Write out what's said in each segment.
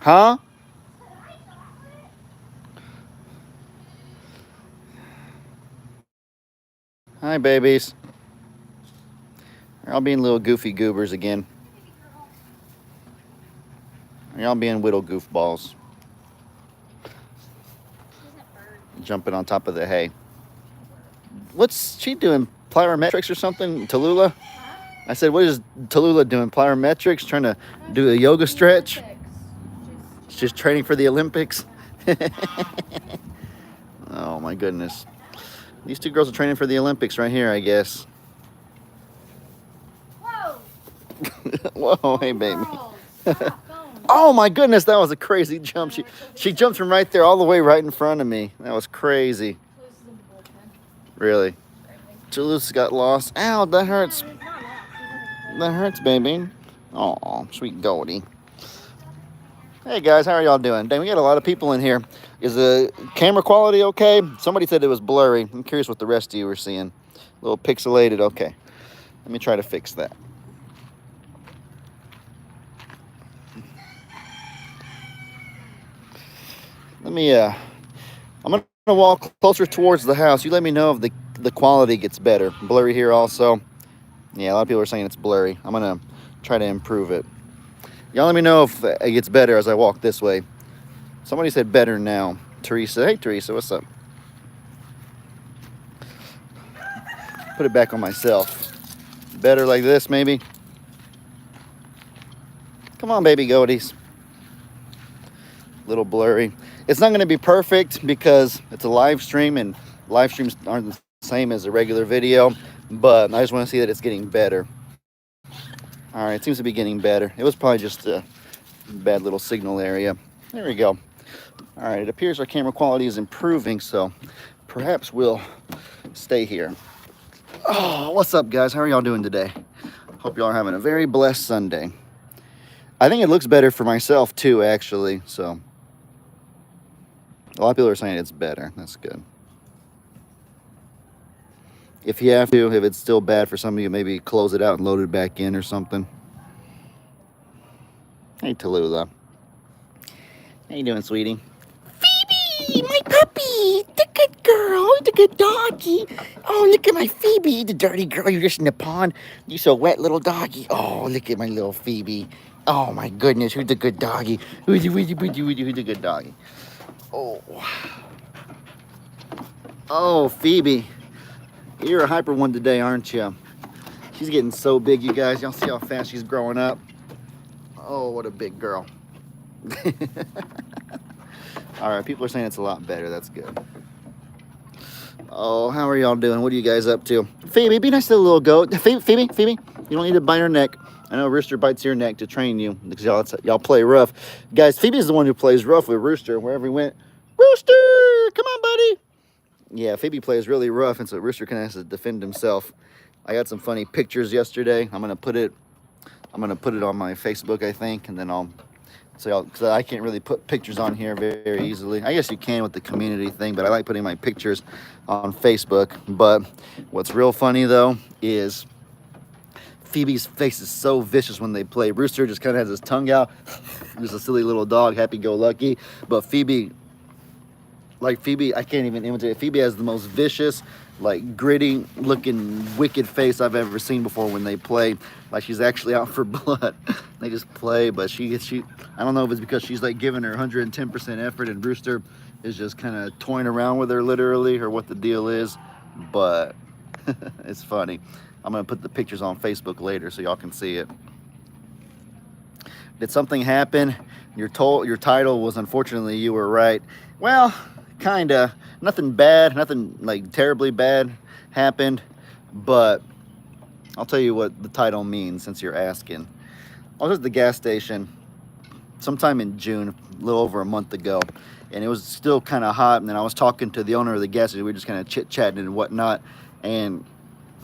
Huh? Hi, babies. Y'all being little goofy goobers again. Y'all being little goofballs. Jumping on top of the hay. What's she doing? Plyometrics or something? Tallulah? I said, what is Tallulah doing? Plyometrics? Trying to do a yoga stretch? She's training for the Olympics? Oh, my goodness. These two girls are training for the Olympics right here, I guess. Whoa! Whoa, hey, baby. Oh, my goodness, that was a crazy jump. She jumped from right there all the way right in front of me. That was crazy. Really? Julius got lost. Ow, that hurts. That hurts, baby. Oh, sweet Goldie. Hey, guys, how are y'all doing? Dang, we got a lot of people in here. Is the camera quality okay? Somebody said it was blurry. I'm curious what the rest of you were seeing. A little pixelated. Okay. Let me try to fix that. I'm going to walk closer towards the house. You let me know if the quality gets better. Blurry here also. Yeah, a lot of people are saying it's blurry. I'm going to try to improve it. Y'all let me know if it gets better as I walk this way. Somebody said better now. Teresa. Hey, Teresa, what's up? Put it back on myself. Better like this, maybe? Come on, baby goaties. Little blurry. It's not going to be perfect because it's a live stream, and live streams aren't the same as a regular video, but I just want to see that it's getting better. All right, it seems to be getting better. It was probably just a bad little signal area. There we go. All right, it appears our camera quality is improving, so perhaps we'll stay here. Oh, what's up, guys? How are y'all doing today? Hope y'all are having a very blessed Sunday. I think it looks better for myself, too, actually, so a lot of people are saying it's better. That's good. If you have to, if it's still bad for some of you, maybe close it out and load it back in or something. Hey, Tallulah. How you doing, sweetie? Phoebe, my puppy, the good girl, the good doggy. Oh, look at my Phoebe, the dirty girl. You're just in the pond. You so wet, little doggy. Oh, look at my little Phoebe. Oh my goodness, who's the good doggy? Who's the good doggy? Oh. Oh, Phoebe. You're a hyper one today, aren't you? She's getting so big, you guys. Y'all see how fast she's growing up? Oh, what a big girl. All right, people are saying it's a lot better. That's good. Oh, how are y'all doing? What are you guys up to? Phoebe, be nice to the little goat. Phoebe, you don't need to bite her neck. I know Rooster bites your neck to train you because y'all play rough. Guys, Phoebe's the one who plays rough with Rooster wherever he went. Rooster, come on, buddy. Yeah, Phoebe plays really rough, and so Rooster kind of has to defend himself. I got some funny pictures yesterday. I'm gonna put it on my Facebook, I think, and then because I can't really put pictures on here very easily. I guess you can with the community thing, but I like putting my pictures on Facebook. But what's real funny though is Phoebe's face is so vicious when they play. Rooster just kind of has his tongue out, just a silly little dog, happy-go-lucky. But Phoebe, I can't even imitate it. Phoebe has the most vicious, like gritty looking wicked face I've ever seen before when they play. Like she's actually out for blood. They just play, but she I don't know if it's because she's like giving her 110% effort and Rooster is just kind of toying around with her literally, or what the deal is, but it's funny. I'm gonna put the pictures on Facebook later so y'all can see it. Did something happen? Your title was unfortunately you were right. Well, kinda. Nothing bad, nothing like terribly bad happened, but I'll tell you what the title means since you're asking. I was at the gas station sometime in June, a little over a month ago, and it was still kind of hot, and then I was talking to the owner of the gas station. We were just kind of chit-chatting and whatnot, and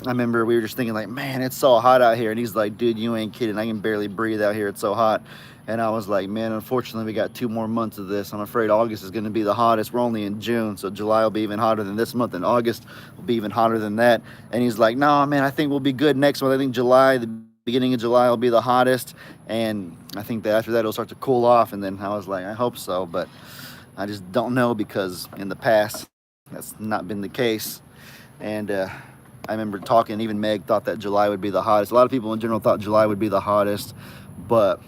I remember we were just thinking like, man, it's so hot out here, and he's like, dude, you ain't kidding, I can barely breathe out here, it's so hot. And I was like, man, unfortunately we got 2 more months of this. I'm afraid August is going to be the hottest. We're only in June, so July will be even hotter than this month, and August will be even hotter than that. And he's like, no, man, I think we'll be good next month. I think July, the beginning of July will be the hottest, and I think that after that it'll start to cool off. And then I was like, I hope so, but I just don't know because in the past that's not been the case. And I remember talking, even Meg thought that July would be the hottest. A lot of people in general thought July would be the hottest, but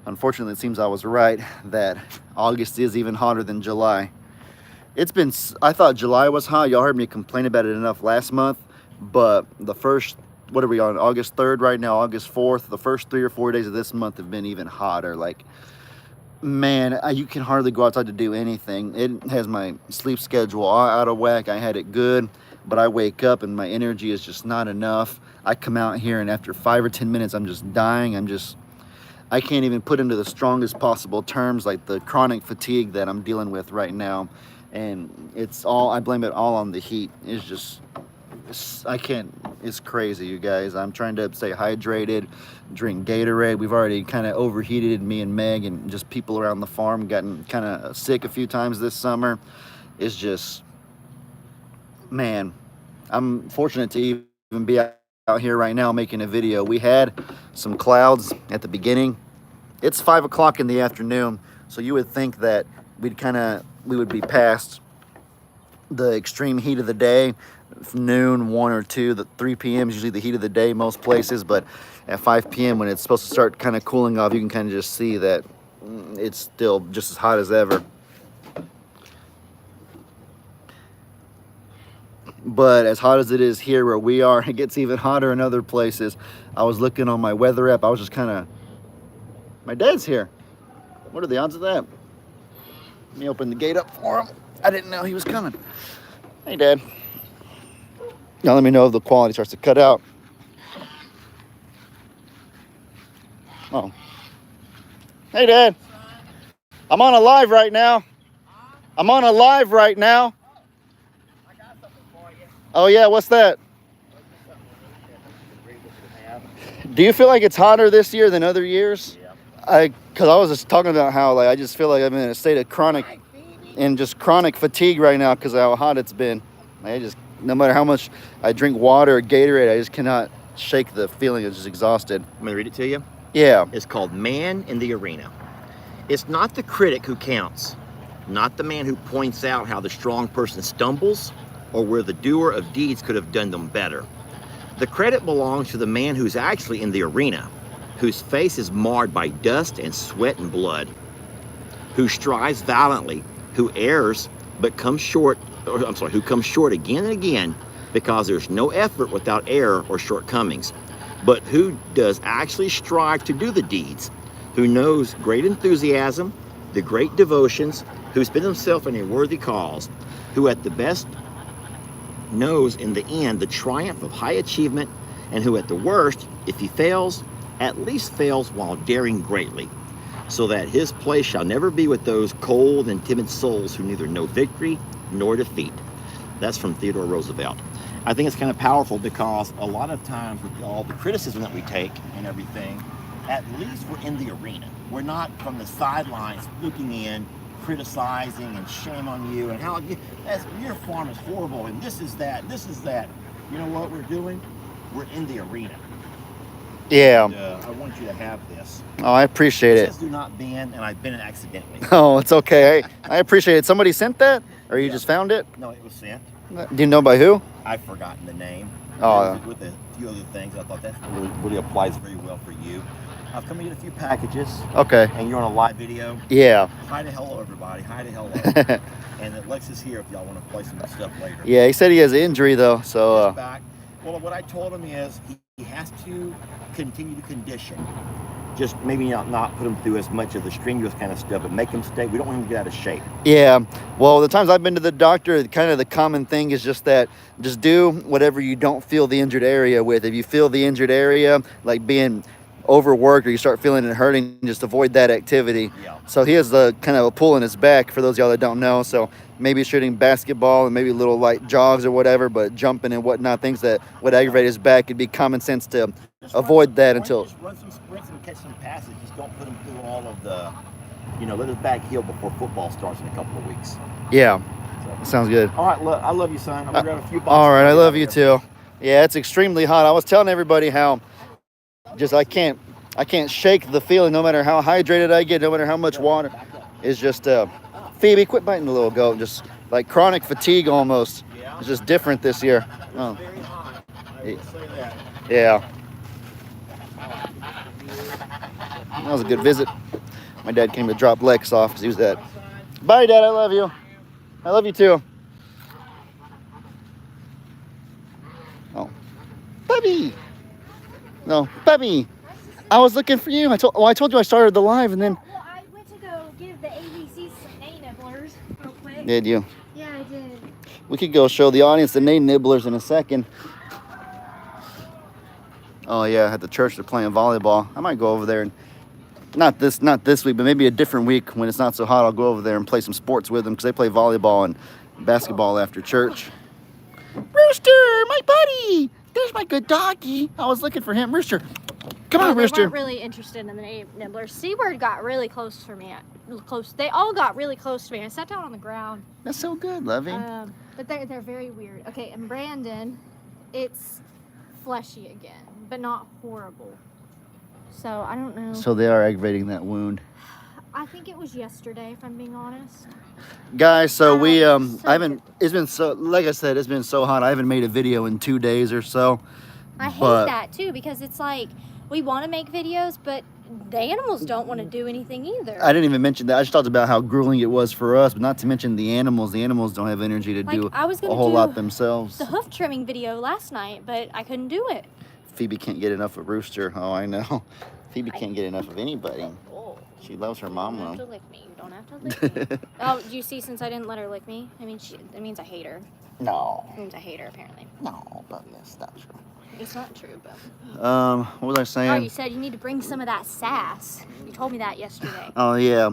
unfortunately it seems I was right that August is even hotter than July. It's been, I thought July was hot. Y'all heard me complain about it enough last month, but the first, what are we on, August 3rd right now, August 4th, the first 3 or 4 days of this month have been even hotter. Like, man, you can hardly go outside to do anything. It has my sleep schedule all out of whack. I had it good, but I wake up and my energy is just not enough. I come out here and after 5 or 10 minutes, I'm just dying. I can't even put into the strongest possible terms like the chronic fatigue that I'm dealing with right now. And I blame it all on the heat. It's crazy, you guys. I'm trying to stay hydrated, drink Gatorade. We've already kind of overheated, me and Meg, and just people around the farm gotten kind of sick a few times this summer. It's just, man, I'm fortunate to even be out here right now making a video. We had some clouds at the beginning. It's 5 o'clock in the afternoon, so you would think that we would be past the extreme heat of the day. Noon, 1 or 2, the 3 p.m. is usually the heat of the day most places, but at 5 p.m. when it's supposed to start kind of cooling off, you can kind of just see that it's still just as hot as ever. But as hot as it is here where we are, it gets even hotter in other places. I was looking on my weather app. I was just my dad's here. What are the odds of that? Let me open the gate up for him. I didn't know he was coming. Hey, Dad. Now let me know if the quality starts to cut out. Oh. Hey, Dad. I'm on a live right now. I'm on a live right now. I got something for you. Oh, yeah, what's that? Do you feel like it's hotter this year than other years? Yeah. Because I was just talking about how I just feel like I'm in a state of chronic fatigue right now because of how hot it's been. No matter how much I drink water or Gatorade, I just cannot shake the feeling of just exhausted. I'm going to read it to you. Yeah. It's called Man in the Arena. It's not the critic who counts, not the man who points out how the strong person stumbles or where the doer of deeds could have done them better. The credit belongs to the man who's actually in the arena, whose face is marred by dust and sweat and blood, who strives valiantly, who errs but comes short, who comes short again and again because there's no effort without error or shortcomings, but who does actually strive to do the deeds, who knows great enthusiasm, the great devotions, who spend himself in a worthy cause, who at the best knows in the end the triumph of high achievement, and who at the worst, if he fails, at least fails while daring greatly, so that his place shall never be with those cold and timid souls who neither know victory nor defeat. That's from Theodore Roosevelt. I think it's kind of powerful because a lot of times with all the criticism that we take and everything, at least we're in the arena. We're not from the sidelines looking in, criticizing and shame on you and how your farm is horrible and this is that. You know what we're doing? We're in the arena. Yeah. And, I want you to have this. Oh, I appreciate it. It says do not ban, and I've been it accidentally. Oh, it's okay. I appreciate it. Somebody sent that? Or you just found it? No, it was sent. Do you know by who? I've forgotten the name. Oh. With a few other things, I thought that really applies very well for you. I've come to get a few packages. Okay. And you're on a live video. Yeah. Hi to hello, everybody. Hi to hello. And that Lex is here if y'all want to play some stuff later. Yeah, he said he has an injury though, so. He's back. Well, what I told him is he has to continue to condition. Just maybe not put him through as much of the strenuous kind of stuff, but make him stay. We don't want him to get out of shape. Yeah. Well, the times I've been to the doctor, kind of the common thing is just do whatever you don't feel the injured area with. If you feel the injured area, like being overworked or you start feeling it hurting, just avoid that activity. Yeah. So he has the kind of a pull in his back for those of y'all that don't know. So maybe shooting basketball and maybe little light jogs or whatever, but jumping and whatnot, things that would aggravate his back, it'd be common sense to avoid that until. Just run some sprints and catch some passes. Just don't put him through all of the, let his back heal before football starts in a couple of weeks. Yeah. Sounds good. All right, I love you, son. I'm gonna grab a few boxes. All right, I love you too. Yeah, it's extremely hot. I was telling everybody how just I can't shake the feeling. No matter how hydrated I get, no matter how much water, it's just Phoebe, quit biting the little goat. Just like chronic fatigue almost. It's just different this year. Oh. Yeah. That was a good visit. My dad came to drop Lex off because he was dead. Bye, Dad. I love you. I love you too. Oh, Bubby. No, Bubby. I was looking for you. I told you I started the live and then. Well, I went to go give the ABCs some name nibblers real quick. Did you? Yeah, I did. We could go show the audience the name nibblers in a second. Oh yeah, at the church they're playing volleyball. I might go over there and not this week, but maybe a different week when it's not so hot. I'll go over there and play some sports with them because they play volleyball and basketball after church. Rooster, my buddy. There's my good doggy. I was looking for him. Rooster, come on, Rooster. They weren't really interested in the name nibblers. Seabird got really close for me. They all got really close to me. I sat down on the ground. That's so good, Lovey. But they're very weird. Okay, and Brandon, it's fleshy again, but not horrible. So I don't know. So they are aggravating that wound. I think it was yesterday, if I'm being honest. Guys, so we so I haven't. It's been so, like I said, it's been so hot. I haven't made a video in 2 days or so. I hate that too because it's like we want to make videos, but the animals don't want to do anything either. I didn't even mention that. I just talked about how grueling it was for us, but not to mention the animals. The animals don't have energy to do I was gonna a whole do lot themselves. The hoof trimming video last night, but I couldn't do it. Phoebe can't get enough of Rooster. Oh, I know. Phoebe can't get enough of anybody. Oh, She loves her you mom. don't have to lick me. You don't have to lick me. Oh, do you see? Since I didn't let her lick me, I mean, that means I hate her. No. It means I hate her apparently. No, but that's not true. It's not true, but. What was I saying? Oh, you said you need to bring some of that sass. You told me that yesterday. Oh, yeah.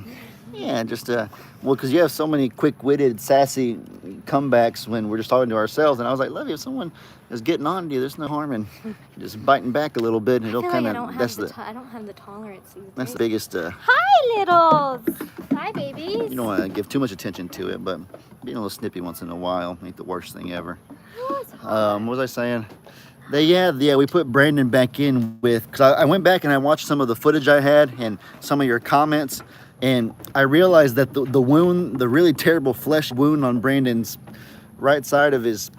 Yeah, just, well, because you have so many quick-witted, sassy comebacks when we're just talking to ourselves. And I was like, Lovey, if someone is getting on to you, there's no harm in just biting back a little bit. And it'll kind of, I don't have the tolerance. That's the biggest, Hi, littles. Hi, babies. you don't want to give too much attention to it, but being a little snippy once in a while ain't the worst thing ever. What was I saying? We put Brandon back in with, because I went back and I watched some of the footage I had and some of your comments, and I realized that the wound, the really terrible flesh wound on Brandon's right side of his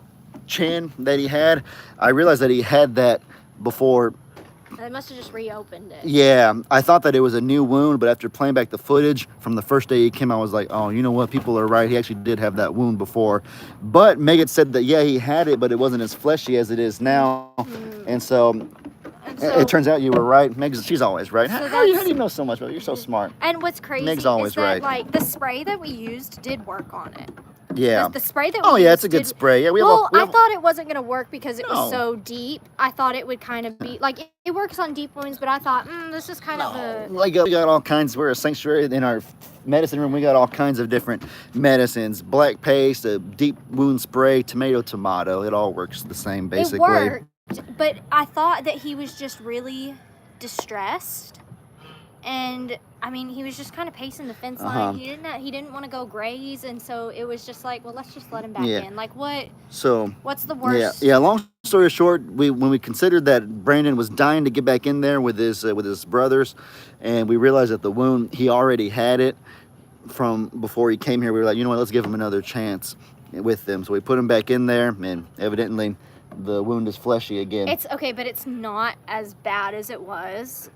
chin that he had, I realized that he had that before. They must have just reopened it. Yeah, I thought that it was a new wound, but after playing back the footage from the first day he came, I was like, oh, you know what? People are right. He actually did have that wound before. But Megan said that, yeah, he had it, but it wasn't as fleshy as it is now. And so it turns out you were right. Meg's, she's always right. So How do you know so much about it? You're so smart. And what's crazy Meg's always is that, right. like, the spray that we used did work on it. Yeah. The spray that Oh, we yeah, used it's a good did, spray. Yeah, I thought it wasn't going to work because it No. was so deep. I thought it would kind of be, like, it works on deep wounds, but I thought, this is kind of a... Like, we got all kinds. We're a sanctuary in our medicine room. We got all kinds of different medicines. Black paste, a deep wound spray, tomato. It all works the same, basically. It worked, but I thought that he was just really distressed. And I mean, he was just kind of pacing the fence line. He didn't want to go graze, and so it was just like, well, let's just let him back in. Like, what's the worst? Yeah. Long story short, when we considered that Brandon was dying to get back in there with his brothers, and we realized that the wound, he already had it from before he came here. We were like, you know what? Let's give him another chance with them. So we put him back in there, and evidently the wound is fleshy again. It's okay, but it's not as bad as it was.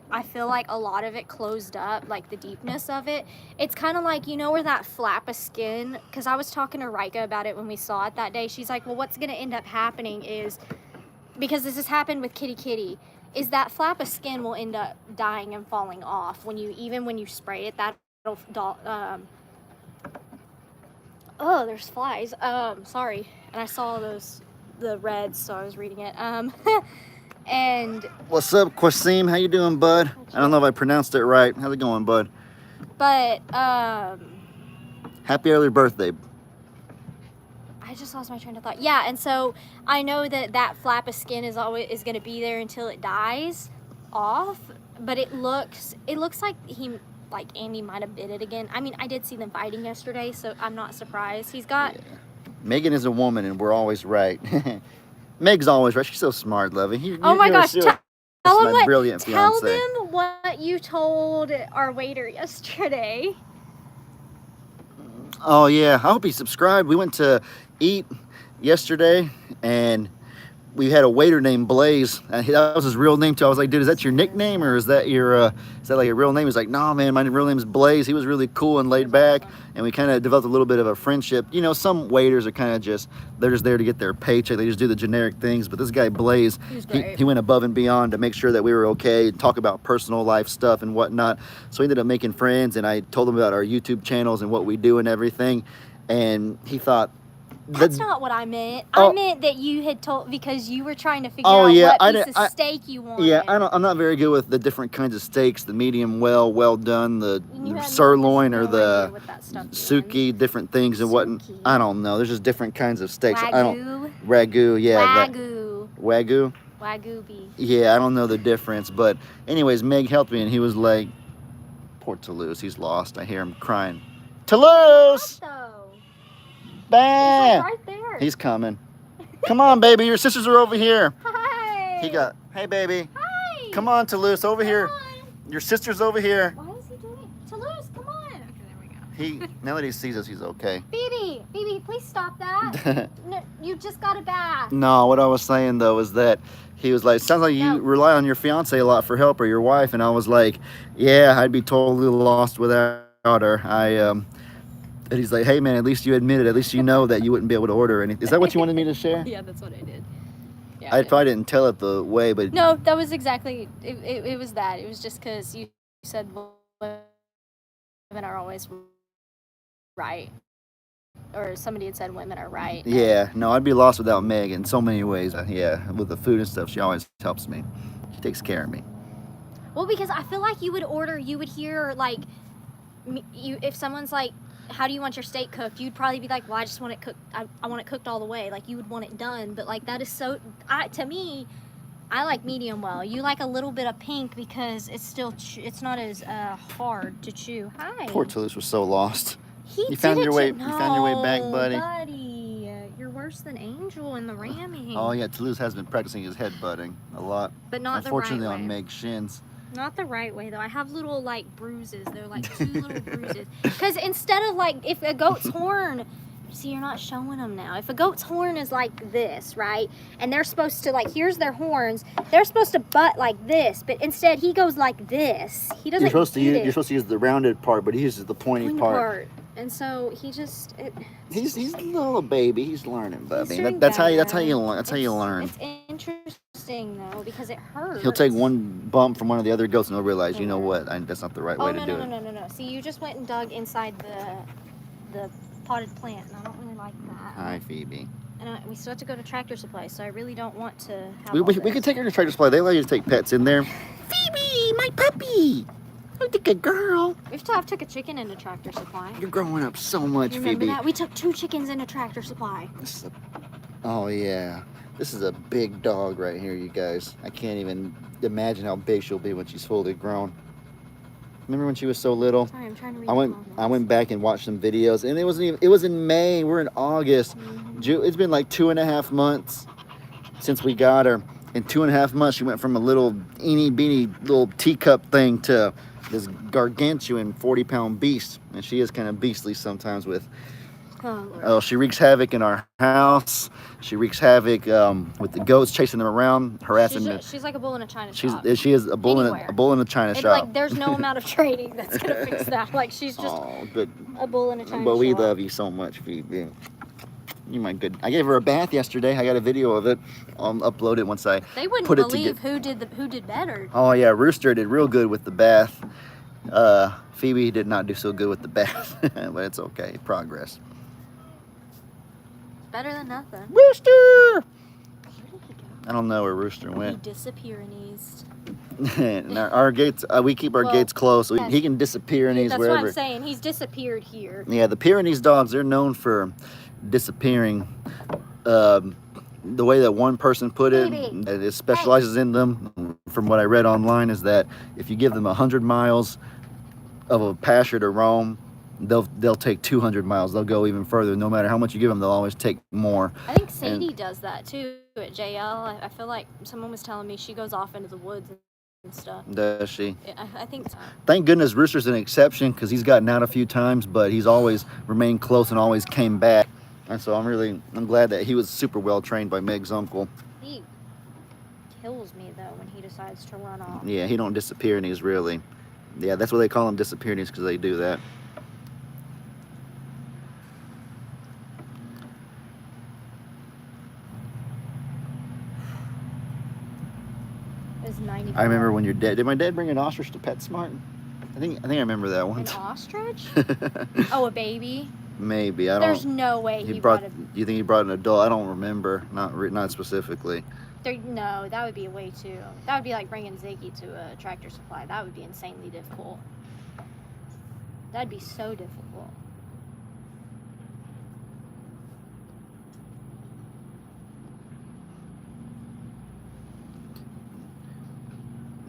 I feel like a lot of it closed up, like the deepness of it. It's kind of like, you know, where that flap of skin, because I was talking to Rika about it when we saw it that day. She's like, well, what's going to end up happening is, because this has happened with Kitty, is that flap of skin will end up dying and falling off even when you spray it. Oh, there's flies. Sorry. And I saw the reds, so I was reading it. And what's up, Qasim? How you doing, bud? I don't know if I pronounced it right. How's it going, bud? But happy early birthday. I just lost my train of thought. Yeah, and so I know that flap of skin is going to be there until it dies off. But it looks like Andy might have bit it again. I mean, I did see them fighting yesterday, so I'm not surprised. He's got. Yeah. Megan is a woman, and we're always right. Meg's always right. She's so smart, Lovey. Oh my gosh! Tell my what? brilliant Tell fiance. them what you told our waiter yesterday. Oh yeah, I hope he subscribed. We went to eat yesterday, and we had a waiter named Blaze, and that was his real name too. I was like, dude, is that your nickname, or is that like your real name? He's like, nah, man, my real name is Blaze. He was really cool and laid back, and we kind of developed a little bit of a friendship. You know, some waiters are kind of they're just there to get their paycheck. They just do the generic things. But this guy Blaze, he went above and beyond to make sure that we were okay, and talk about personal life stuff and whatnot. So we ended up making friends, and I told him about our YouTube channels and what we do and everything, and he thought. That's not what I meant. Oh. I meant that you had told, because you were trying to figure Oh, out yeah, what piece of steak you wanted. Yeah, I'm not very good with the different kinds of steaks, the medium well done, the You had sirloin, no or the idea what that stuff suki, different things and what. Suki. I don't know. There's just different kinds of steaks. Wagyu. Ragu, yeah. Wagyu. Wagyu? Wagyu beef. Yeah, I don't know the difference. But anyways, Meg helped me, and he was like, poor Toulouse, he's lost. I hear him crying. Toulouse! What though? Bah! He's right there. He's coming. Come on, baby. Your sisters are over here. Hi. Hey, baby. Hi. Come on, Toulouse, over here. On. Your sister's over here. Why is he doing it? Toulouse, come on. Okay, there we go. Now that he sees us, he's okay. Phoebe, please stop that. No, you just got a bath. No, what I was saying though is that he was like, sounds like you rely on your fiance a lot for help, or your wife. And I was like, yeah, I'd be totally lost without her. And he's like, hey man, at least you admitted, at least you know that you wouldn't be able to order anything. Is that what you wanted me to share? Yeah, that's what I did. Yeah, I probably didn't tell it the way, but no, that was exactly it was that. It was just because you said women are always right, or somebody had said women are right. yeah, no, I'd be lost without Meg in so many ways. Yeah, with the food and stuff, she always helps me. She takes care of me. Well, because I feel like you would hear like if someone's like, how do you want your steak cooked? You'd probably be like, well, I just want it cooked. I want it cooked all the way. Like, you would want it done. But, like, that is so... to me, I like medium well. You like a little bit of pink because it's still... it's not as hard to chew. Hi. Poor Toulouse was so lost. You found your way back, buddy. Buddy, you're worse than Angel in the ramming. Oh, yeah, Toulouse has been practicing his headbutting a lot. But not unfortunately, the right way. on Meg's shins. Not the right way, though. I have little, like, bruises. They're, like, 2 little bruises. Because instead of, like, if a goat's horn... See, you're not showing them now. If a goat's horn is like this, right? And they're supposed to, like, here's their horns. They're supposed to butt like this. But instead, he goes like this. He doesn't You're supposed to use the rounded part, but he uses the pointy part. And so, he just... He's a little baby. He's learning, Bubby. doing That's how you better. learn. That's how you learn. It's interesting, though, because it hurts. He'll take one bump from one of the other goats and he'll realize, you know what, that's not the right way to do it. No. See, you just went and dug inside the potted plant, and I don't really like that. Hi, Phoebe. And we still have to go to Tractor Supply, so I really don't want to have We could take her to Tractor Supply. They allow you to take pets in there. Phoebe, my puppy. Oh, the good girl. I've took a chicken into Tractor Supply. You're growing up so much, You remember Phoebe. that? We took 2 chickens into Tractor Supply. Oh, yeah. This is a big dog right here, you guys. I can't even imagine how big she'll be when she's fully grown. Remember when she was so little? Sorry, I'm trying to read I went back and watched some videos, and it was in May. We're in August. It's been like 2.5 months since we got her. In 2.5 months, she went from a little eeny beeny little teacup thing to this gargantuan 40-pound beast. And she is kind of beastly sometimes with... Oh, she wreaks havoc in our house. She wreaks havoc with the goats, chasing them around, harassing them. She's like a bull in a china shop. She is a bull in a china shop. Like, there's no amount of training that's gonna fix that. Like, she's just a bull in a china shop. But we love you so much, Phoebe. You're my good. I gave her a bath yesterday. I got a video of it. I'll upload it once I They wouldn't put believe who did better. Oh yeah, Rooster did real good with the bath. Phoebe did not do so good with the bath, but it's okay. Progress. Better than nothing. Rooster! Where did he go? I don't know where Rooster went. He disappeared in East. And our gates, we keep our gates closed, so he can disappear in these That's wherever. what I'm saying. He's disappeared here. Yeah, the Pyrenees dogs, they're known for disappearing. The way that one person put it, that it specializes in them, from what I read online, is that if you give them 100 miles of a pasture to roam, they'll take 200 miles. They'll go even further. No matter how much you give them, they'll always take more. I think Sadie does that too at JL. I feel like someone was telling me she goes off into the woods stuff. Does she? I think so. Thank goodness Rooster's an exception because he's gotten out a few times, but he's always remained close and always came back. And so I'm glad that he was super well trained by Meg's uncle. He kills me though when he decides to run off. Yeah, he don't disappear, and he's really, yeah, that's what they call them, disappearings, because they do that. It was 94. I remember when your dad, did my dad bring an ostrich to PetSmart? I think I remember that An once. ostrich? Oh, a baby? Maybe, I don't. There's no way he brought a... You think he brought an adult? I don't remember, not specifically. No, that would be way too... That would be like bringing Ziggy to a Tractor Supply. That would be insanely difficult. That'd be so difficult.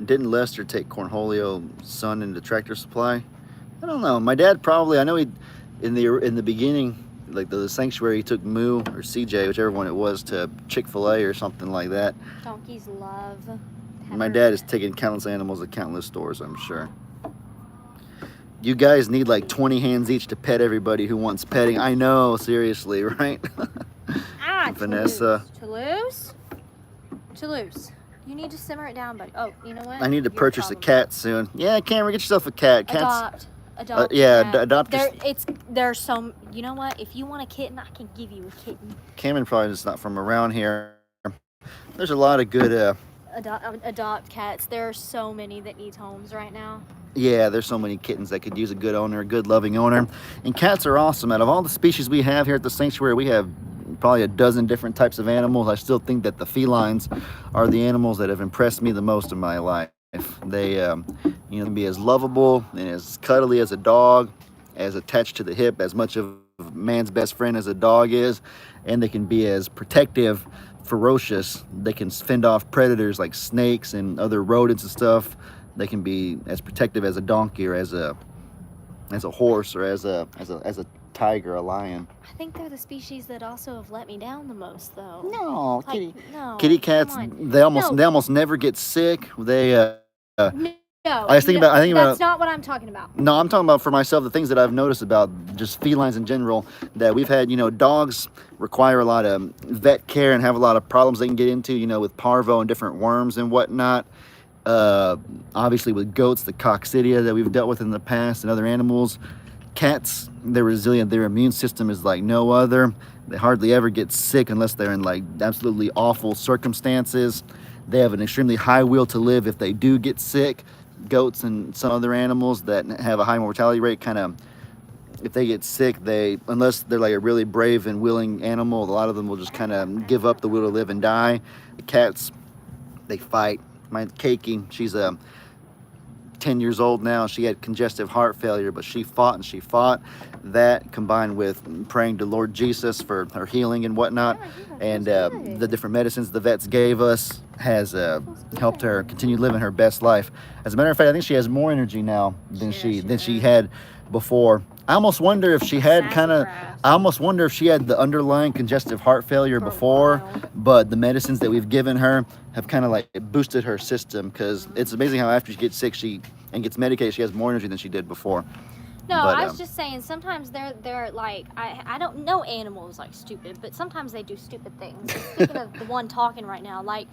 Didn't Lester take Cornholio's son into Tractor Supply? I don't know. My dad probably. I know he, in the beginning, like the sanctuary, he took Moo or CJ, whichever one it was, to Chick-fil-A or something like that. Donkeys love My pepper. dad has taken countless animals at countless stores, I'm sure. You guys need like 20 hands each to pet everybody who wants petting. I know, seriously, right? Ah, Vanessa. Toulouse. You need to simmer it down, buddy. Oh, you know what? I need to You're purchase a probably- cat soon. Yeah, Cameron, get yourself a cat. Cats. Adopt. Yeah, a cat. adopt your- There's so. You know what? If you want a kitten, I can give you a kitten. Cameron probably is not from around here. There's a lot of good. Adopt cats. There are so many that need homes right now. Yeah, there's so many kittens that could use a good owner, a good loving owner. And cats are awesome. Out of all the species we have here at the sanctuary, we have probably a dozen different types of animals. I still think that the felines are the animals that have impressed me the most in my life. They, can be as lovable and as cuddly as a dog, as attached to the hip, as much of man's best friend as a dog is, and they can be as protective, ferocious. They can fend off predators like snakes and other rodents and stuff. They can be as protective as a donkey or as a horse or as a tiger, a lion. I think they're the species that also have let me down the most, though. No, Like, no, kitty cats. come on. They almost never get sick. They. No, I think about. That's not what I'm talking about. No, I'm talking about for myself, the things that I've noticed about just felines in general, that we've had, dogs require a lot of vet care and have a lot of problems they can get into, with parvo and different worms and whatnot. Obviously with goats, the coccidia that we've dealt with in the past, and other animals. Cats, they're resilient. Their immune system is like no other. They hardly ever get sick unless they're in like absolutely awful circumstances. They have an extremely high will to live if they do get sick. Goats and some other animals that have a high mortality rate, if they get sick, unless they're like a really brave and willing animal, a lot of them will just kind of give up the will to live and die. The cats, they fight. My Keiki, she's 10 years old now. She had congestive heart failure, but she fought and she fought. That combined with praying to Lord Jesus for her healing and whatnot, and the different medicines the vets gave us has helped her continue living her best life. As a matter of fact, I think she has more energy now than she had before. I almost wonder if she had the underlying congestive heart failure before, but the medicines that we've given her have kind of like boosted her system, because it's amazing how after she gets sick and gets medicated, she has more energy than she did before. No, I was just saying, sometimes they're like, I don't know animals like stupid, but sometimes they do stupid things. Speaking of the one talking right now, like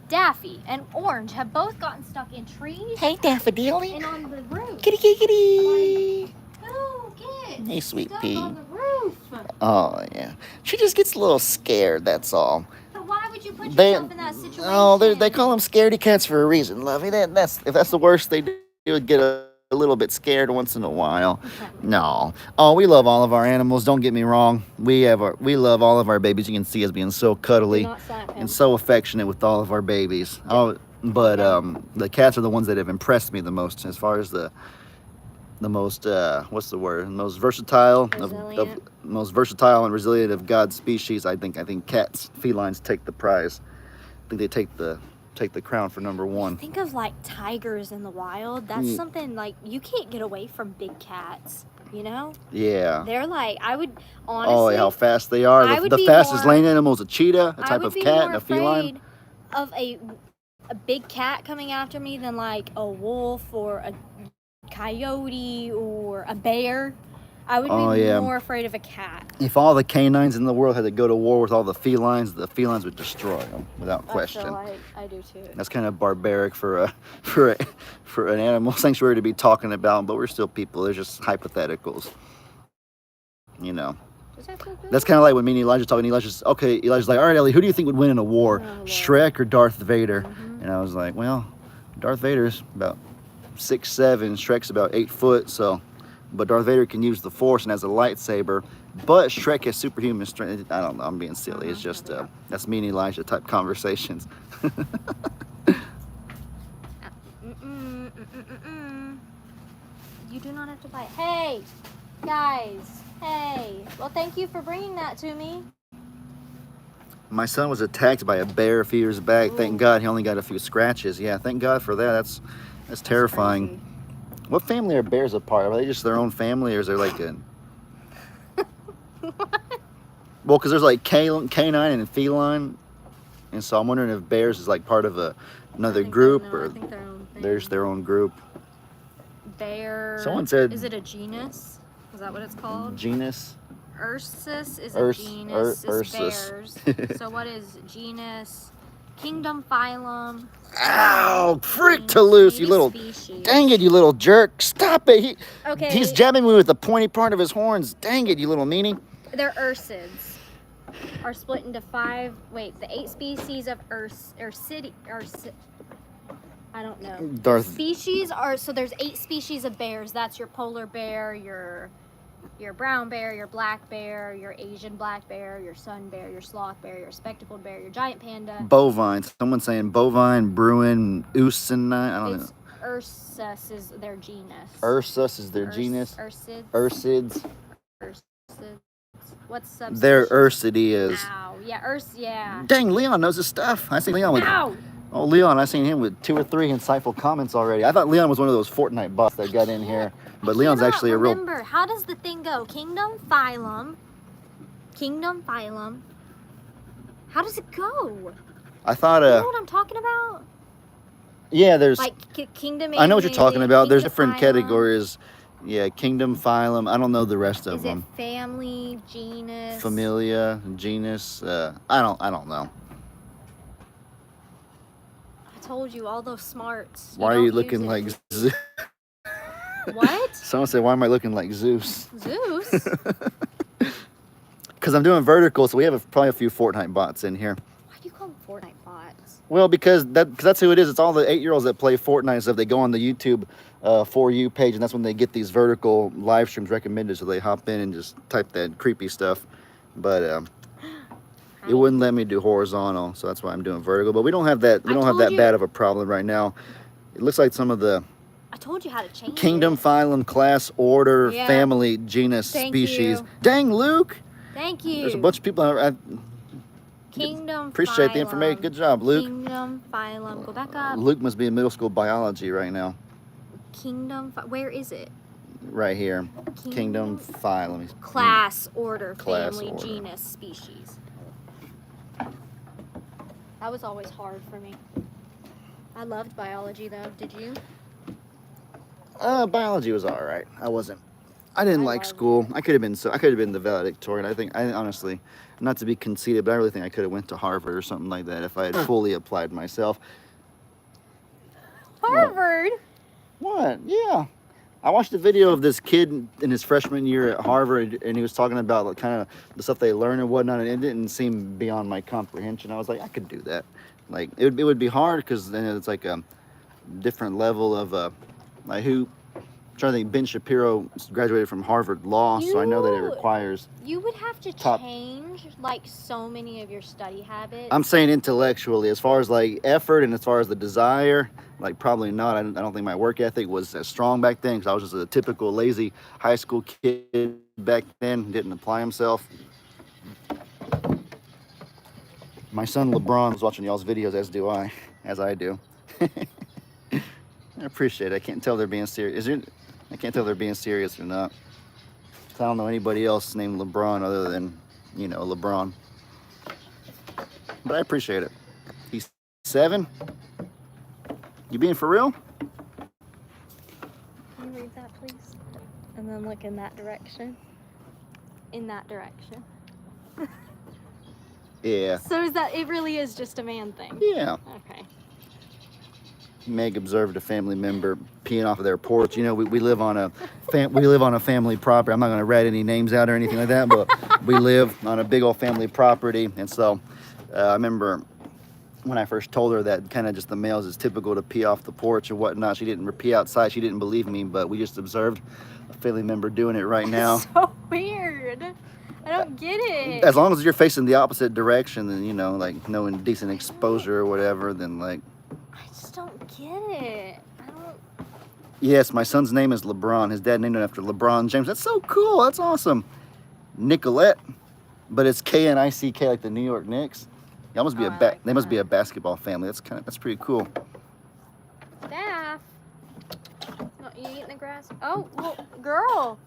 Daffy and Orange have both gotten stuck in trees Hey, Daffodilly. and on the roof. Kitty, kitty, kitty. Go get Hey, sweet stuck pea. on the roof. Oh, yeah. She just gets a little scared, that's all. So why would you put They, yourself in that situation? oh, they call them scaredy cats for a reason, Lovey. If that's the worst they do, would get a little bit scared once in a while. No. Oh, we love all of our animals. Don't get me wrong. We love all of our babies. You can see us being so cuddly Do not slap him. and so affectionate with all of our babies. Oh, but the cats are the ones that have impressed me the most as far as the most what's the word? Most versatile most versatile and resilient of God's species. I think cats, felines take the prize. I think they take the crown for number one. Think of like tigers in the wild. That's something like you can't get away from big cats. Yeah. They're like, I would honestly. Oh, how fast they are. I would The be fastest more- land animal is a cheetah, a I type would of be cat, more and a feline. afraid of a a big cat coming after me than like a wolf or a coyote or a bear. I would Oh, be yeah. more afraid of a cat. If all the canines in the world had to go to war with all the felines would destroy them without question. I feel like I do too. That's kind of barbaric for an animal sanctuary to be talking about, but we're still people. They're just hypotheticals, you know. Does that feel good? That's kind of like when me and Elijah talking. Elijah's like, all right, Ellie, who do you think would win in a war, Oh, Lord. Shrek or Darth Vader? Mhm. And I was like, well, Darth Vader's about 6'7", Shrek's about 8 foot, so. But Darth Vader can use the Force and has a lightsaber. But Shrek has superhuman strength. I don't know. I'm being silly. It's just that's me and Elijah type conversations. You do not have to buy. Hey, guys. Hey. Well, thank you for bringing that to me. My son was attacked by a bear a few years back. Ooh. Thank God he only got a few scratches. Yeah, thank God for that. That's terrifying. Crazy. What family are bears a part of? Are they just their own family, or is there like a? Well, because there's like canine and feline, and so I'm wondering if bears is like part of another group, or I think their own thing. there's their own group. Bear. Someone said. Is it a genus? Is that what it's called? Genus. Ursus is a Urs- genus. Ur- Is Ursus. bears. So what is genus? Kingdom, phylum. Ow! Frick to loose, you little. Species. Dang it, you little jerk! Stop it! Okay. He's jabbing me with the pointy part of his horns. Dang it, you little meanie! Their ursids are split into 5. Wait, the 8 species of I don't know. Darth. Species are so there's 8 species of bears. That's your polar bear, your brown bear, your black bear, your Asian black bear, your sun bear, your sloth bear, your spectacled bear, your giant panda. Bovine. Someone's saying bovine, Bruin, Usinine. I don't know. Ursus is their genus. Ursus is their genus. Ursids. Ursids. Ursids. What's subspecies? Their ursidias. Ow. Yeah, yeah. Dang, Leon knows his stuff. I seen Leon with. Ow! Oh, Leon, I seen him with 2 or 3 insightful comments already. I thought Leon was one of those Fortnite bots that got in here, but Leon's actually a real. Remember, how does the thing go? Kingdom, phylum. How does it go? I thought. You know what I'm talking about? Yeah, there's. Like kingdom. I know what you're talking about. There's different phylum. categories. Yeah, kingdom, phylum. I don't know the rest of Is them. it family, genus? Familia, genus. I don't know. I told you all those smarts. Why are you looking like Zeus? What? Someone said, why am I looking like Zeus? Zeus? Because I'm doing vertical, so we have probably a few Fortnite bots in here. Why do you call them Fortnite bots? Well, because that's who it is. It's all the 8-year-olds that play Fortnite stuff. They go on the YouTube For You page, and that's when they get these vertical live streams recommended. So they hop in and just type that creepy stuff. But it wouldn't let me do horizontal, so that's why I'm doing vertical. But we don't have that. We don't have that bad of a problem right now. It looks like some of the. I told you how to change Kingdom, it. phylum, class, order, Yeah. family, genus, Thank species. you. Dang, Luke! Thank you. There's a bunch of people. I Kingdom, appreciate the phylum. information. Good job, Luke. Kingdom, phylum. Go back up. Luke must be in middle school biology right now. Kingdom, where is it? Right here. Kingdom, phylum. Class, order, Class, family, order. genus, species. That was always hard for me. I loved biology though. Did you? Biology was all right. I didn't like loved school. I could have been the valedictorian. I honestly, not to be conceited, but I really think I could have went to Harvard or something like that if I had fully applied myself. Harvard? What? Yeah. I watched a video of this kid in his freshman year at Harvard, and he was talking about like, kind of the stuff they learn and whatnot, and it didn't seem beyond my comprehension. I was like, I could do that. Like, it would be hard because then it's like a different level of, like I'm trying to think, Ben Shapiro graduated from Harvard Law, so I know that it requires. You would have to change like so many of your study habits. I'm saying intellectually, as far as like effort and as far as the desire, like probably not. I don't think my work ethic was as strong back then because I was just a typical lazy high school kid back then, didn't apply himself. My son LeBron was watching y'all's videos, as I do. I appreciate it. I can't tell they're being serious. I can't tell they're being serious or not. I don't know anybody else named LeBron other than, LeBron. But I appreciate it. He's 7? You being for real? Can you read that, please? And then look in that direction. In that direction. Yeah. So is that, it really is just a man thing? Yeah. Okay. Meg observed a family member peeing off of their porch. You know, we live on a family property. I'm not going to rat any names out or anything like that, but we live on a big old family property. And so I remember when I first told her that kind of just the males is typical to pee off the porch or whatnot. She didn't pee outside. She didn't believe me, but we just observed a family member doing it right now. So weird. I don't get it. As long as you're facing the opposite direction, then, you know, like no indecent exposure or whatever, then like. I just don't get it. I don't. Yes, my son's name is LeBron. His dad named him after LeBron James. That's so cool. That's awesome. Nicolette, but it's K-N-I-C-K like the New York Knicks. Y'all must be they must be a basketball family. That's pretty cool. Daff. No, you eating the grass? Oh, well, girl.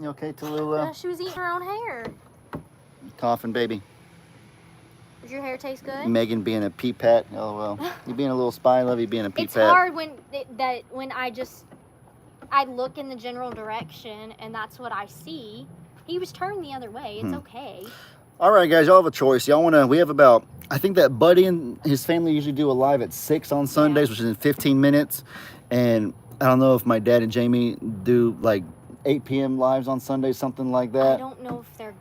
You okay, Tallulah? She was eating her own hair. Coughing, baby. Does your hair taste good? Megan being a pee pat. Oh well. You being a little spy, love you being a pee pat. It's hard when I look in the general direction and that's what I see. He was turned the other way. It's okay. All right, guys, y'all have a choice. Y'all wanna? We have about. I think that Buddy and his family usually do a live at 6 on Sundays, which is in 15 minutes. And I don't know if my dad and Jamie do like 8 p.m. lives on Sundays, something like that. I don't know if they're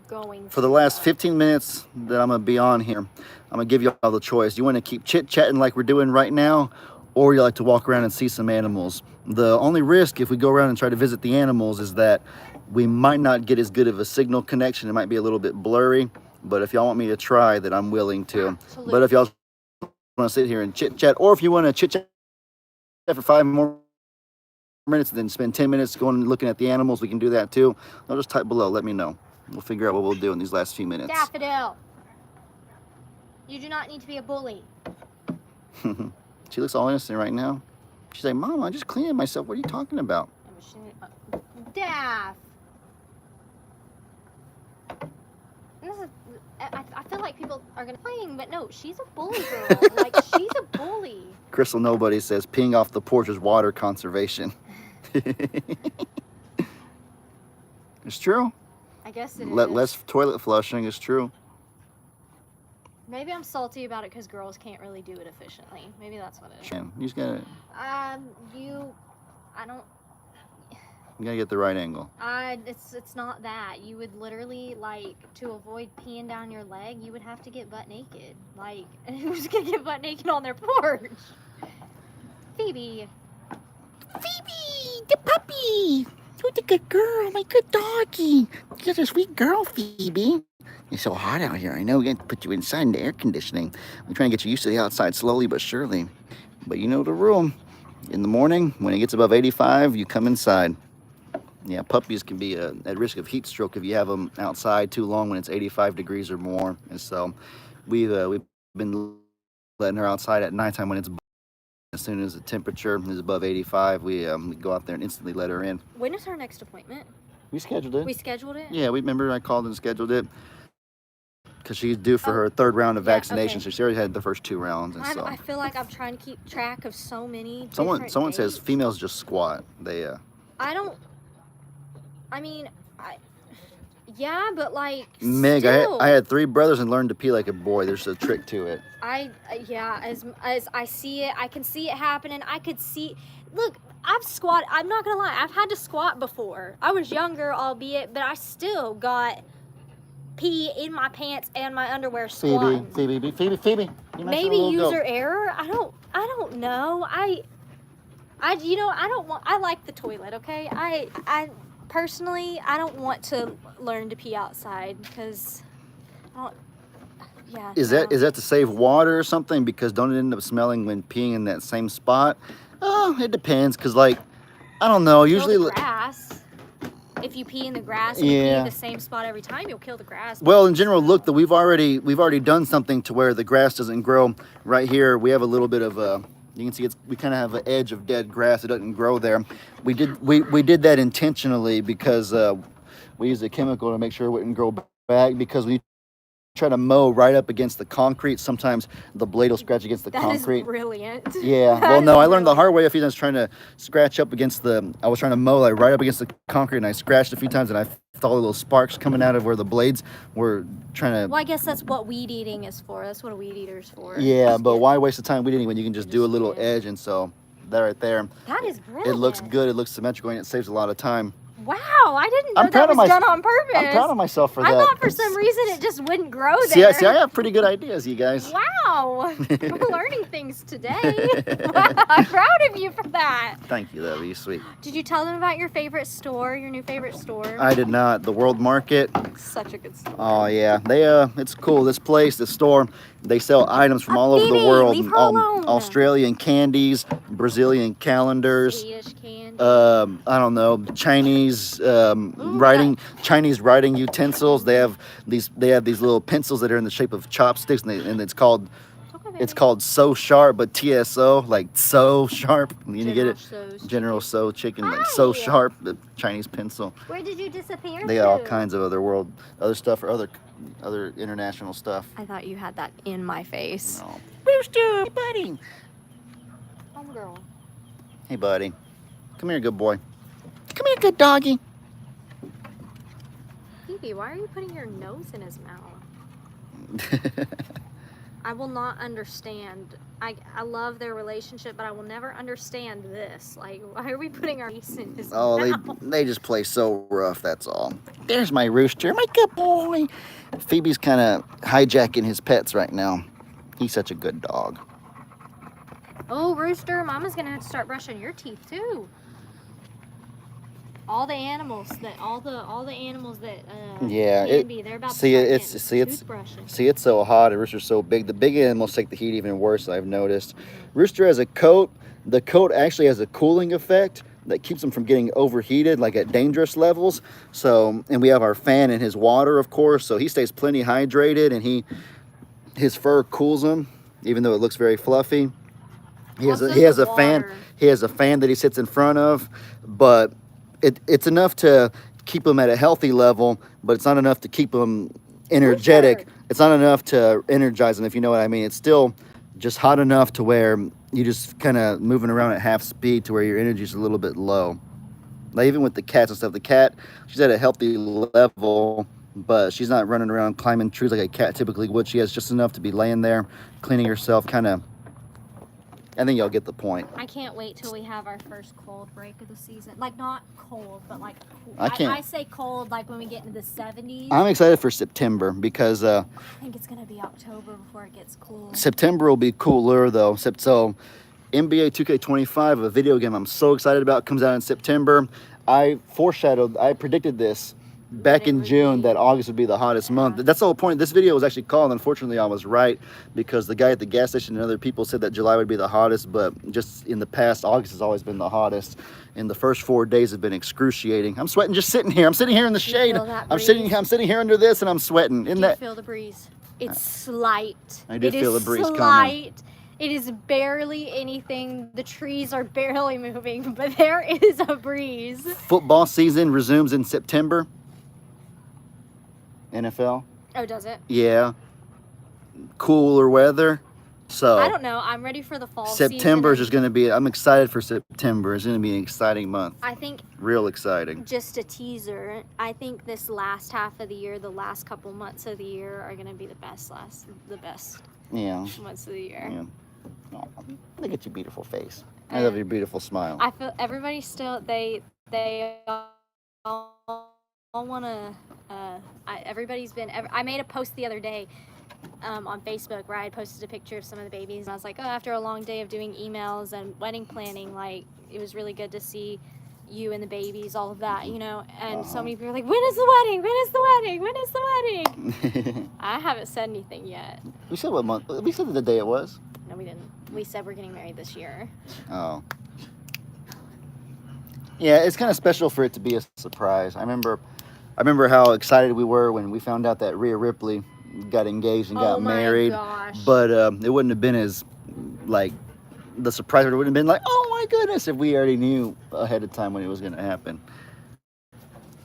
going for the last 15 minutes that I'm gonna be on here, I'm gonna give you all the choice. You want to keep chit-chatting like we're doing right now, or you like to walk around and see some animals. The only risk if we go around and try to visit the animals is that we might not get as good of a signal connection. It might be a little bit blurry, but if y'all want me to try, then I'm willing to. Absolutely. But if y'all want to sit here and chit-chat, or if you want to chit-chat for 5 more minutes and then spend 10 minutes going and looking at the animals, we can do that too. I'll just type below, let me know. We'll figure out what we'll do in these last few minutes. Daffodil, you do not need to be a bully. She looks all innocent right now. She's like, Mom, I'm just cleaning myself. What are you talking about? Daff. I feel like people are gonna playing, but no, she's a bully girl. Like, she's a bully. Crystal Nobody says peeing off the porch is water conservation. It's true. I guess it is. Less toilet flushing is true. Maybe I'm salty about it because girls can't really do it efficiently. Maybe that's what it is. You just gotta. You gotta get the right angle. It's not that. You would literally, like, to avoid peeing down your leg, you would have to get butt naked. Like, who's gonna get butt naked on their porch? Phoebe. Phoebe, the puppy. You're the good girl, my good doggy. You're a sweet girl, Phoebe. It's so hot out here. I know we got to put you inside in the air conditioning. I'm trying to get you used to the outside slowly but surely. But you know the rule. In the morning, when it gets above 85, you come inside. Yeah, puppies can be at risk of heat stroke if you have them outside too long when it's 85 degrees or more. And so we've been letting her outside at nighttime when it's as soon as the temperature is above 85, we go out there and instantly let her in. When is our next appointment? We scheduled it. We scheduled it? Yeah, we remember I called and scheduled it because she's due for her 3rd round of vaccination. Okay. so she already had the first 2 rounds. And so I feel like I'm trying to keep track of so many someone different says dates. females just squat. Yeah, but like, Meg, still, I had 3 brothers and learned to pee like a boy. There's a trick to it. as I see it, I can see it happening. I could see, look, I've squat, I'm not gonna lie, I've had to squat before. I was younger, albeit, but I still got pee in my pants and my underwear squatting. Phoebe. Maybe user error? I don't know. I like the toilet, okay? I personally, I don't want to learn to pee outside because Is that to save water or something? Because don't it end up smelling when peeing in that same spot? Oh, it depends. Cause like, I don't know. Usually, the grass. If you pee in the grass and you pee in the same spot every time, you'll kill the grass. Well, in general, look, that we've already done something to where the grass doesn't grow right here. We have a little bit of you can see we kind of have an edge of dead grass. It doesn't grow there. We did that intentionally because we used a chemical to make sure it wouldn't grow back. Because when you try to mow right up against the concrete. Sometimes the blade will scratch against the That concrete. is brilliant. Yeah. That Well, is no, I learned the brilliant. hard way a few times trying to scratch up against I was trying to mow like right up against the concrete, and I scratched a few times, and I felt little sparks coming out of where the blades were trying to. Well, I guess that's what weed eating is for. That's what a weed eater's for. Yeah, Just but get- why waste the time weeding when you can just do a little yeah. edge, and so that right there, That is brilliant. it looks good, it looks symmetrical, and it saves a lot of time. Wow, I didn't know I'm proud that of was my- done on purpose. I'm proud of myself for I that. thought for some reason it just wouldn't grow See, there. see, I have pretty good ideas, you guys. Wow, we're learning things today. Wow, I'm proud of you for that. Thank you, that'd be sweet. Did you tell them about your favorite store, your new favorite store? I did not. The World Market. Such a good store. Oh yeah, it's cool. This place, this store, they sell items from all over the Phoebe, world. leave her alone. Australian candies, Brazilian calendars. Swedish candy. I don't know, Chinese Chinese writing utensils. They have these little pencils that are in the shape of chopsticks, and it's called So Sharp, but TSO, like so sharp. You get it? General So chicken, like So Hi. Sharp, the Chinese pencil. Where did you disappear They got all kinds of other stuff for other international stuff. I thought you had that in my face. No. Rooster, hey, buddy. Homegirl. Hey buddy, come here, good boy. Come here, good doggy. Phoebe, why are you putting your nose in his mouth? I will not understand. I love their relationship, but I will never understand this. Like, why are we putting our face in his Oh, mouth? they just play so rough. That's all. There's my rooster, my good boy. Phoebe's kind of hijacking his pets right now. He's such a good dog. Oh, Rooster, Mama's gonna have to start brushing your teeth too. All the animals that Yeah, can be, they're about see, to start it's- getting see, it's- toothbrushing. See, it's so hot and Rooster's so big. The big animals take the heat even worse, I've noticed. Rooster has a coat. The coat actually has a cooling effect that keeps him from getting overheated, like at dangerous levels. So, and we have our fan in his water, of course, so he stays plenty hydrated, and his fur cools him, even though it looks very fluffy. He has a fan. Water. He has a fan that he sits in front of, but it's enough to keep him at a healthy level, but it's not enough to keep him energetic. Rooster. It's not enough to energize him, if you know what I mean. It's still just hot enough to where you just kind of moving around at half speed to where your energy's a little bit low. Like even with the cats and stuff, the cat, she's at a healthy level, but she's not running around climbing trees like a cat typically would. She has just enough to be laying there, cleaning herself, kind of. I think y'all get the point. I can't wait till we have our first cold break of the season. Like not cold, but like cool. I can't- I say cold like when we get into the 70s. I'm excited for September because I think it's gonna be October before it gets cool. September will be cooler though. So NBA 2K25, a video game I'm so excited about, comes out in September. I predicted this back it in would June be. that August would be the hottest month. That's the whole point. This video was actually called. Unfortunately, I was right because the guy at the gas station and other people said that July would be the hottest, but just in the past, August has always been the hottest. And the first 4 days have been excruciating. I'm sweating just sitting here. I'm sitting here in the you shade. feel that I'm sitting breeze? here under this and I'm sweating. Do Isn't you that feel the breeze? It's slight. I do It feel is the breeze coming. slight. It is barely anything. The trees are barely moving, but there is a breeze. football season resumes in September? NFL? Oh, does it? Yeah. Cooler weather. So I don't know. I'm ready for the fall September is season. just going to be, I'm excited for September. It's going to be an exciting month. I think Real exciting. just a teaser. I think this last half of the year, the last couple months of the year are going to be the best Yeah. months of the year. Yeah. Oh, look at your beautiful face. I love your beautiful smile. I feel everybody still they all want to. Everybody's been. I made a post the other day on Facebook where I posted a picture of some of the babies, and I was like, oh, after a long day of doing emails and wedding planning, like it was really good to see you and the babies, all of that, you know. And so many people are like, when is the wedding? When is the wedding? When is the wedding? I haven't said anything yet. We said what month? We said the day it was. No, we didn't. We said we're getting married this year. Oh. Yeah, it's kind of special for it to be a surprise. I remember how excited we were when we found out that Rhea Ripley got engaged and got married. Gosh. But it wouldn't have been as, like, the surprise wouldn't have been like, oh my goodness, if we already knew ahead of time when it was going to happen.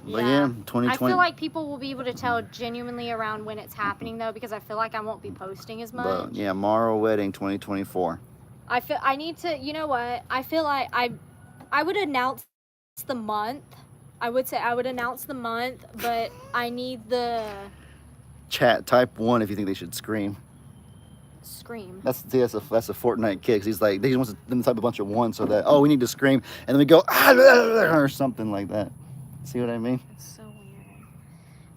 But yeah, 2020. I feel like people will be able to tell genuinely around when it's happening though, because I feel like I won't be posting as much. But yeah, Morrow wedding 2024. I need to, you know what? I feel like I would announce the month. I would say I would announce the month, but I need the Chat type 1 if you think they should scream. scream. That's a Fortnite kid. 'Cause he's like, he wants them to type a bunch of 1 so that, oh, we need to scream, and then we go or something like that. See what I mean? It's so weird.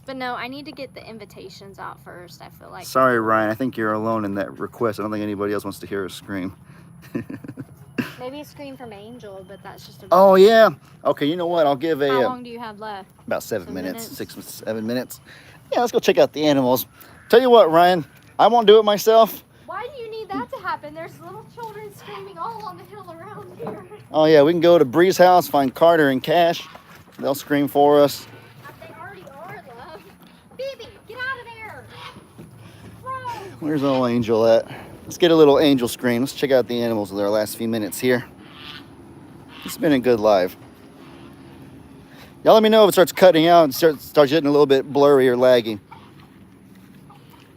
But no, I need to get the invitations out first. I feel like. Sorry, Ryan. I think you're alone in that request. I don't think anybody else wants to hear a scream. Maybe a scream from Angel, but that's just a. Oh yeah. Okay. You know what? I'll give How long do you have left? about 7 7 minutes, minutes? 6, 7 minutes. Yeah, let's go check out the animals. Tell you what, Ryan, I won't do it myself. Why do you need that to happen? There's little children screaming all on the hill around here. Oh yeah, we can go to Bree's house, find Carter and Cash. They'll scream for us. They already are, love. Phoebe, get out of there. Bro. Where's old Angel at? Let's get a little Angel scream. Let's check out the animals with our last few minutes here. It's been a good live. Y'all let me know if it starts cutting out and starts getting a little bit blurry or laggy.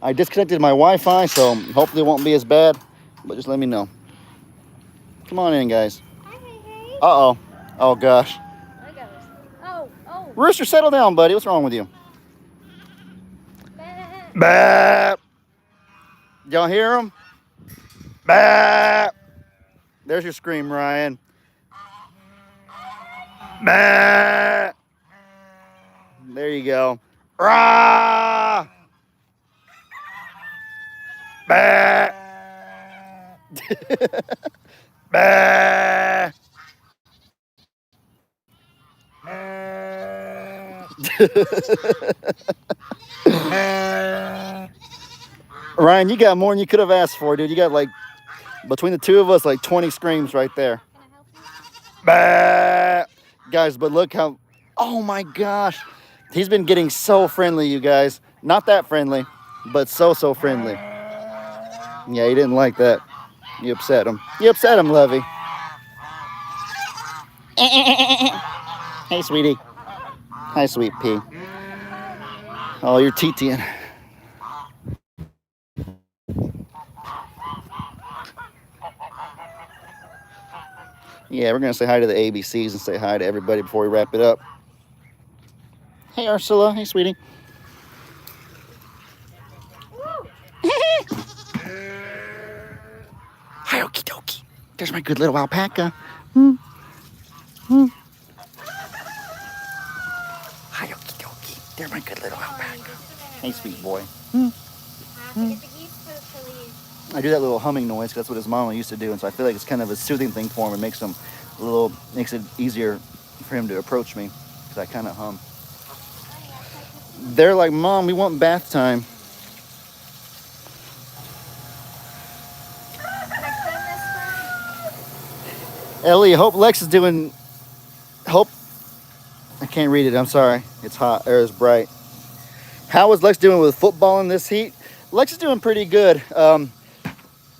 I disconnected my Wi-Fi, so hopefully it won't be as bad, but just let me know. Come on in, guys. Hi, hey. Uh-oh. Oh, gosh. There goes. Oh. Rooster, settle down, buddy. What's wrong with you? Bah. Bah! Y'all hear him? Bah! There's your scream, Ryan. Bah! There you go. Rah! Bah! Bah! Ryan, you got more than you could have asked for, dude. You got like, between the two of us, like 20 screams right there. Can I help you? Bah! Guys, but look how, oh my gosh. He's been getting so friendly, you guys. Not that friendly, but so friendly. Yeah, he didn't like that. You upset him. You upset him, Lovey. Hey, sweetie. Hi, sweet pea. Oh, you're TTing. Yeah, we're going to say hi to the ABCs and say hi to everybody before we wrap it up. Hey, Ursula. Hey, sweetie. Hi, okie dokie. There's my good little alpaca. Hi, okie dokie. There's my good little alpaca. Hey, sweet boy. I do that little humming noise because that's what his mama used to do, and so I feel like it's kind of a soothing thing for him. It makes it easier for him to approach me because I kind of hum. They're like, Mom, we want bath time. Ellie, hope Lex is doing. Hope. I can't read it. I'm sorry. It's hot. Or it's bright. How is Lex doing with football in this heat? Lex is doing pretty good.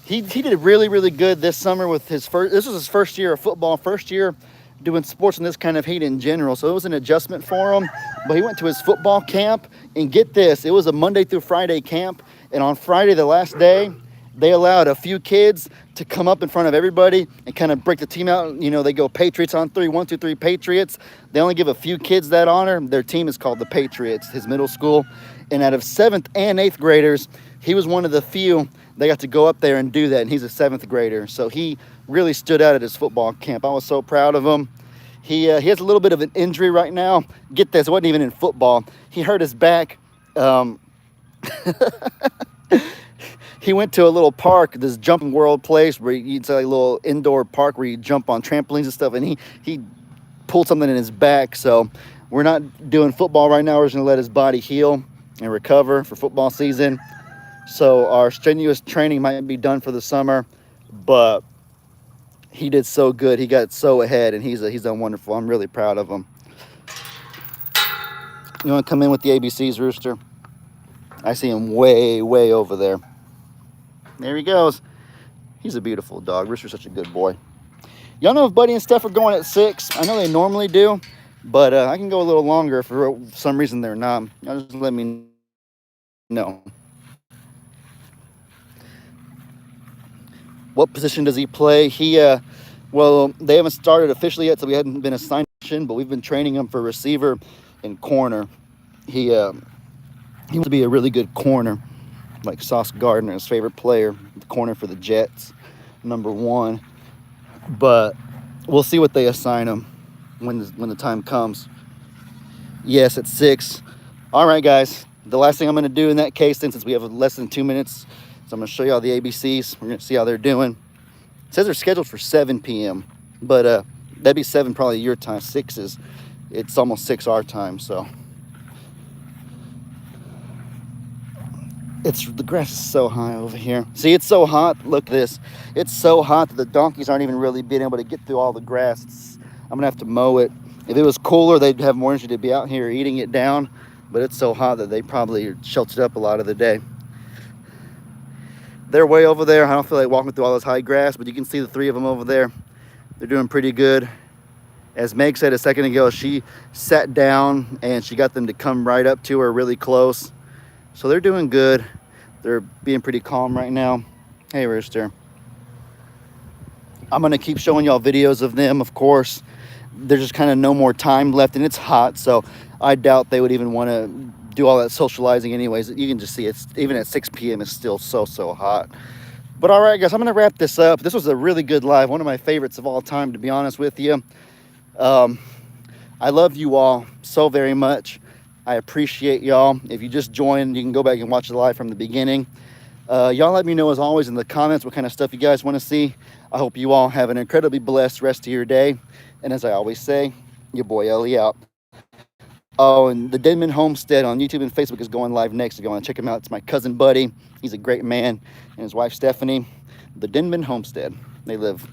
He did really good this summer with his first. This was his first year of football, first year doing sports in this kind of heat in general. So it was an adjustment for him. But he went to his football camp, and get this, it was a Monday through Friday camp. And on Friday, the last day, they allowed a few kids to come up in front of everybody and kind of break the team out. You know, they go Patriots on 3, 1, 2, 3, Patriots. They only give a few kids that honor. Their team is called the Patriots, his middle school. And out of 7th and 8th graders, he was one of the few that got to go up there and do that. And he's a 7th grader. So he really stood out at his football camp. I was so proud of him. He has a little bit of an injury right now. Get this, it wasn't even in football. He hurt his back. He went to a little park, this Jumping World place where it's like a little indoor park where you jump on trampolines and stuff, and he pulled something in his back. So we're not doing football right now. We're just gonna let his body heal and recover for football season. So our strenuous training might be done for the summer, but he did so good. He got so ahead, and he's done wonderful. I'm really proud of him. You want to come in with the ABCs, Rooster? I see him way over there. There he goes. He's a beautiful dog. Rooster's such a good boy. Y'all know if Buddy and Steph are going at 6? I know they normally do. But I can go a little longer if for some reason they're not. Y'all just let me know. What position does he play? Well, they haven't started officially yet, so we hadn't been assigned, but we've been training him for receiver and corner. He wants to be a really good corner, like Sauce Gardner, his favorite player, the corner for the Jets, #1. But we'll see what they assign him when the time comes. Yes, at 6. All right, guys. The last thing I'm going to do in that case, since we have less than 2 minutes, so I'm going to show y'all the ABCs. We're going to see how they're doing. It says they're scheduled for 7 p.m., but that'd be 7 probably your time. 6 is, it's almost 6 our time, so. The grass is so high over here. See, it's so hot. Look at this. It's so hot that the donkeys aren't even really being able to get through all the grass. I'm going to have to mow it. If it was cooler, they'd have more energy to be out here eating it down, but it's so hot that they probably are sheltered up a lot of the day. They're way over there. I don't feel like walking through all this high grass, but you can see the 3 of them over there. They're doing pretty good. As Meg said a second ago, she sat down and she got them to come right up to her really close. So they're doing good. They're being pretty calm right now. Hey, Rooster. I'm going to keep showing y'all videos of them, of course. There's just kind of no more time left, and it's hot, so I doubt they would even want to do all that socializing anyways. You can just see it's even at 6 p.m. it's still so hot. But all right, guys, I'm going to wrap this up. This was a really good live, one of my favorites of all time, to be honest with you. I love you all so very much. I appreciate y'all. If you just joined, you can go back and watch the live from the beginning. Y'all let me know, as always, in the comments what kind of stuff you guys want to see. I hope you all have an incredibly blessed rest of your day. And as I always say, your boy Ellie out. Oh, and the Denman Homestead on YouTube and Facebook is going live next. If you want to check him out, it's my cousin Buddy. He's a great man. And his wife Stephanie. The Denman Homestead. They live